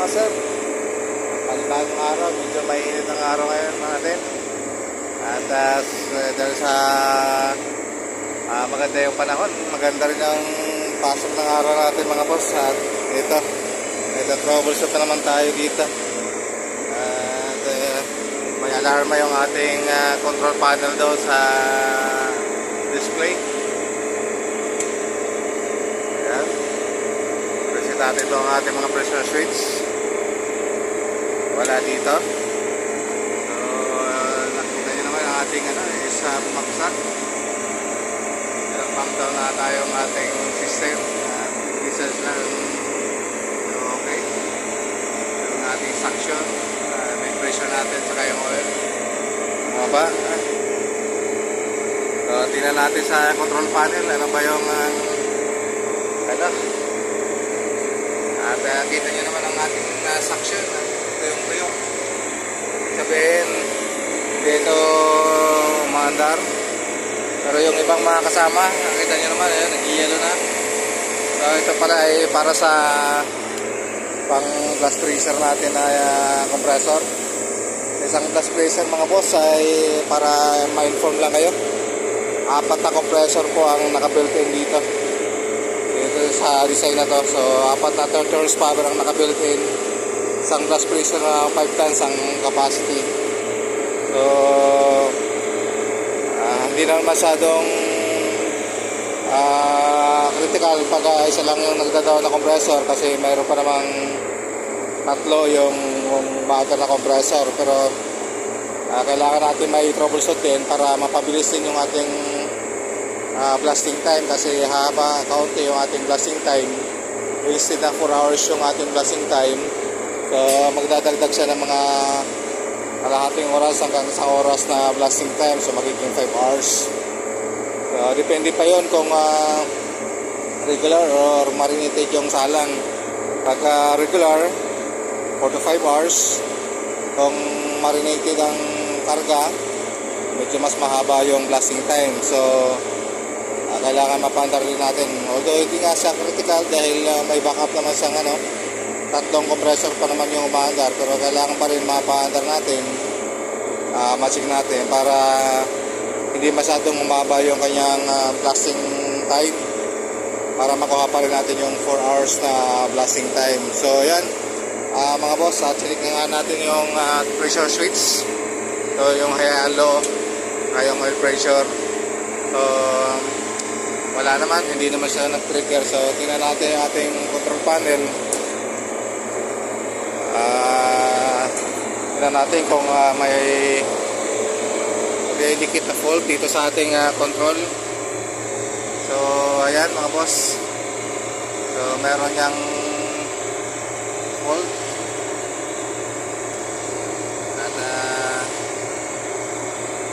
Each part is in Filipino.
mga sir. Panibagong araw, medyo mainit ang araw ngayon natin. At dahil sa maganda yung panahon, maganda rin ang pasok ng araw natin mga boss. At ito troubleshoot na naman tayo dito. At may alarma yung ating control panel daw sa display. Ayan. Reset natin ito ang ating mga pressure switch. Wala dito. So nakita nyo naman ang ating is bumaksak. Pump down na tayo ang ating system. Research lang. So okay. Ang ating suction. May pressure natin saka yung oil. Mababa. So tingnan natin sa control panel. Ano ba yung at kita nyo naman ang ating suction. Ito yung tuyo. Sabihin dito umaandar. Pero yung ibang mga kasama, nakita nyo naman, nag-yellow na. So ito pala ay para sa pang blast freezer natin na compressor. Isang blast freezer mga boss ay para ma-inform lang kayo. 4 na compressor po ang naka-built-in dito. Dito sa design na to. So 4 na 30 horsepower ang naka-built-in. Isang blast freezer na 5 tons ang capacity. So hindi naman masyadong critical pag isa lang yung nagdadaw na compressor kasi mayroon pa namang 3 yung matter na compressor. Pero kailangan natin may troubleshoot din para mapabilis din yung ating blasting time kasi haba kaunti yung ating blasting time. Wasted na 4 hours yung ating blasting time. So magdadagdag siya ng mga kalahating oras hanggang isang oras na blasting time. So magiging 5 hours. So depende pa yon kung regular or marinated yung salang. Pagka regular 4 to 5 hours. Kung marinated ang karga, medyo mas mahaba yung blasting time. So kailangan mapandar din natin. Although hindi nga siya critical dahil may backup naman siyang 3 compressor pa naman yung umaandar, pero kailangan pa rin mapaandar natin, matching natin para hindi masyadong umaba yung kanyang blasting time, para makuha pa rin natin yung 4 hours na blasting time. So yan mga boss, check nga natin yung pressure switch. So yung high and low, yung oil pressure. So wala naman, hindi naman siya nag-trigger. So tingnan natin yung ating control panel. Tingnan natin kung may indicate na fault dito sa ating control. So ayan mga boss, so meron niyang fault at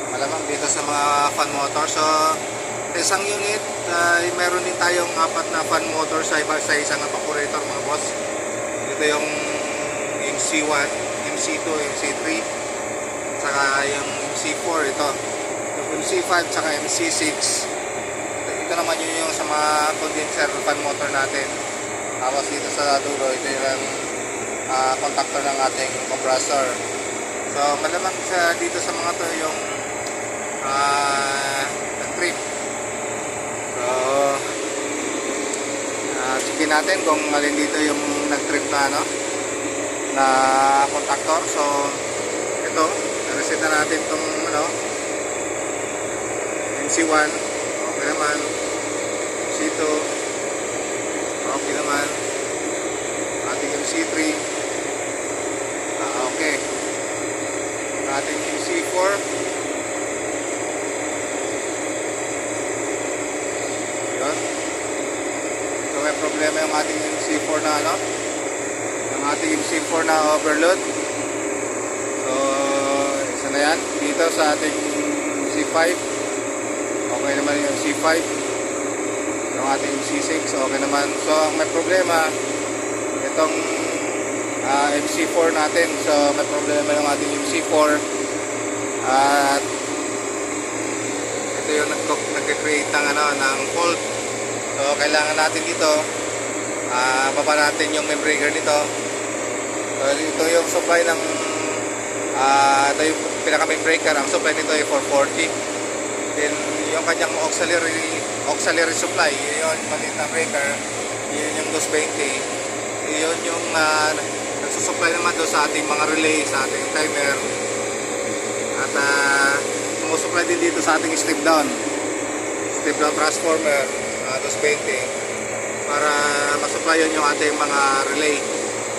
malamang dito sa mga fan motor. So isang unit meron din tayong 4 na fan motor sa isang evaporator mga boss. Ito yung MC1, MC2, MC3, saka yung MC4 ito. Yung MC5 saka MC6. Ito naman yung sa mga condenser fan motor natin. Tapos dito sa dulo, ito yung contactor ng ating compressor. So malamang dito sa mga to yung nag-trip. So checkin natin kung alin dito yung nag-trip na contactor. So ito, reset na natin itong MC1, okay naman. MC2, okay naman. Ating MC3, okay. Ating MC4, yun. So may problema yung ating MC4 na ang ating MC4 na overload. So isa na yan. Dito sa ating MC5, okay naman yung MC5. Yung ating MC6, okay naman. So ang may problema itong MC4 natin. So may problema yung ating MC4 at ito yung nag-create ng fault. So kailangan natin dito baba natin yung main breaker nito Ito yung supply ng ito yung pinaka main breaker. Ang supply nito ay 440. Then yung kanyang auxiliary supply, yun maliit na breaker, yun yung 220. Yun yung nagsusupply naman doon sa ating mga relay, sa ating timer. At sumusupply din dito sa ating step down transformer, 220, para masupplyan yung ating mga relay.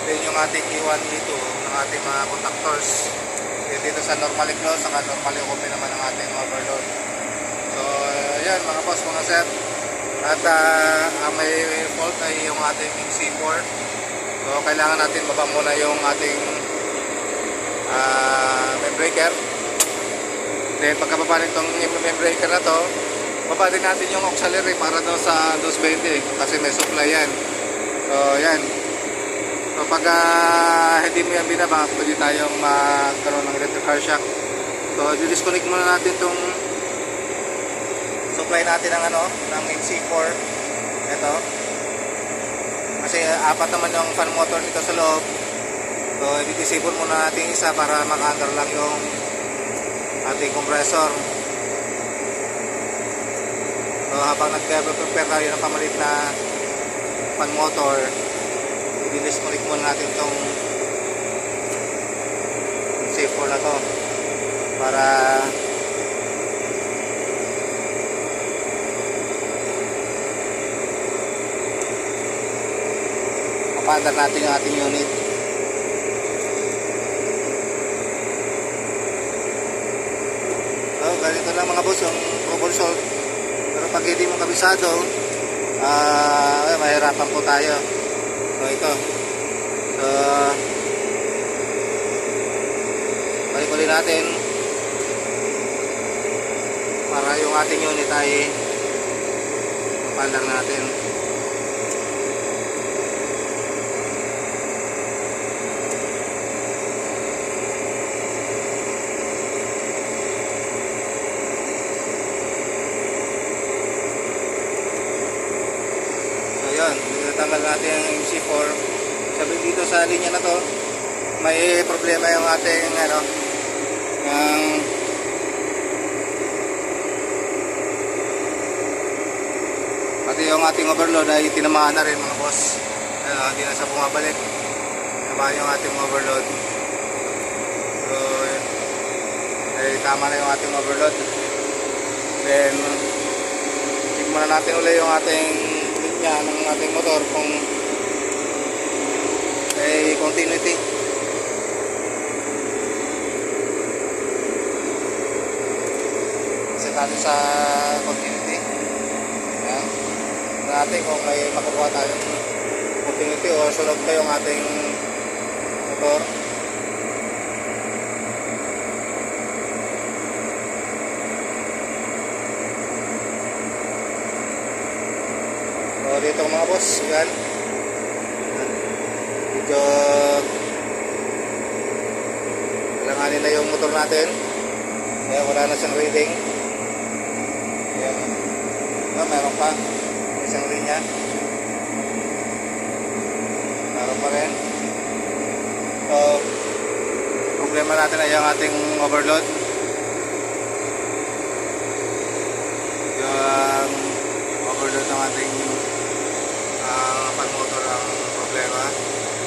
Then yung ating E1, E2 ng ating mga contactors. Then dito sa normally close, saka normally open naman ang ating overload. So yan mga boss, mga sir. At ang may fault ay yung ating C4. So kailangan natin baba muna yung ating main breaker. Then pagkababa nitong main breaker na to, baba din natin yung auxiliary para daw sa 220 kasi may supply yan. So yan. So pag hindi mo yan binaba, pwede tayong magkaroon ng electric car shock. So disconnect muna natin itong supply natin ng ng C4. Ito. Kasi apat naman yung fan motor nito sa loob. So i-disable muna natin isa para maka-under lang yung ating compressor. So habang nag-prepare tayo ng pamalit na fan motor, i-disconnect muna natin itong C4 na to para mapandar natin yung ating unit. So ganito lang mga boss yung troubleshoot. Pero pag hindi mo kabisado, mahirapan po tayo. So ito. So balik ulit natin para yung ating unit ay mapandar natin. Yun, tanggal natin ang MC4. Sabi dito sa linya na to, may problema yung ating pati yung ating overload ay tinamaan na rin mga boss. Hindi na siya bumabalik. Tinamaan yung ating overload. So tama na yung ating overload. Then check muna natin ulit yung ating ng ating motor kung may continuity. Set natin sa continuity. Ayan. Natin kung may makukuha tayong continuity o sunog pa yung ating motor. So dito mga boss, yan. Medyo kailanganin na yung motor natin. Kaya wala na siyang reading. Ayan. Meron pa isang linya. Meron pa rin. So problema natin ay yung ating overload. Yung overload ng ating fan motor ang problema.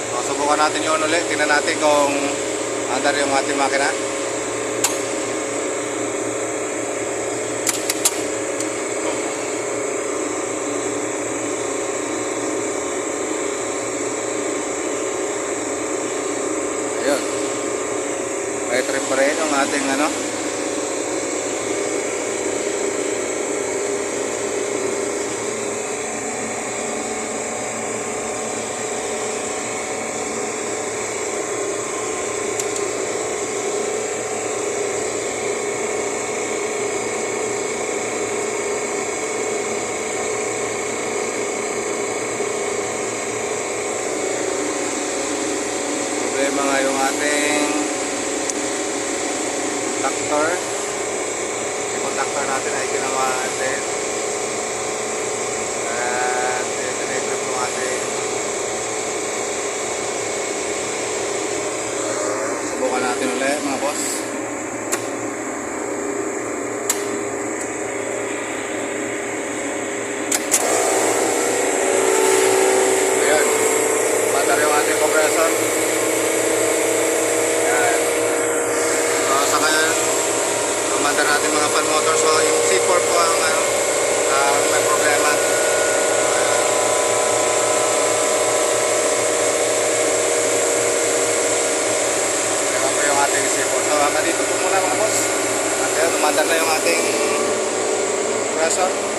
So subukan natin yun ulit. Tingnan natin kung andar yung ating makina. Ayun. May trim pa rin yung ating problema nga yung ating contactor. Yung contactor natin ay tinamaan din. At ito yung ating mga fan motor. So yung C4 po ang may problema. Kaya po yung ating C4. So hanggang dito po muna mga boss. At yun, umandar na yung ating compressor.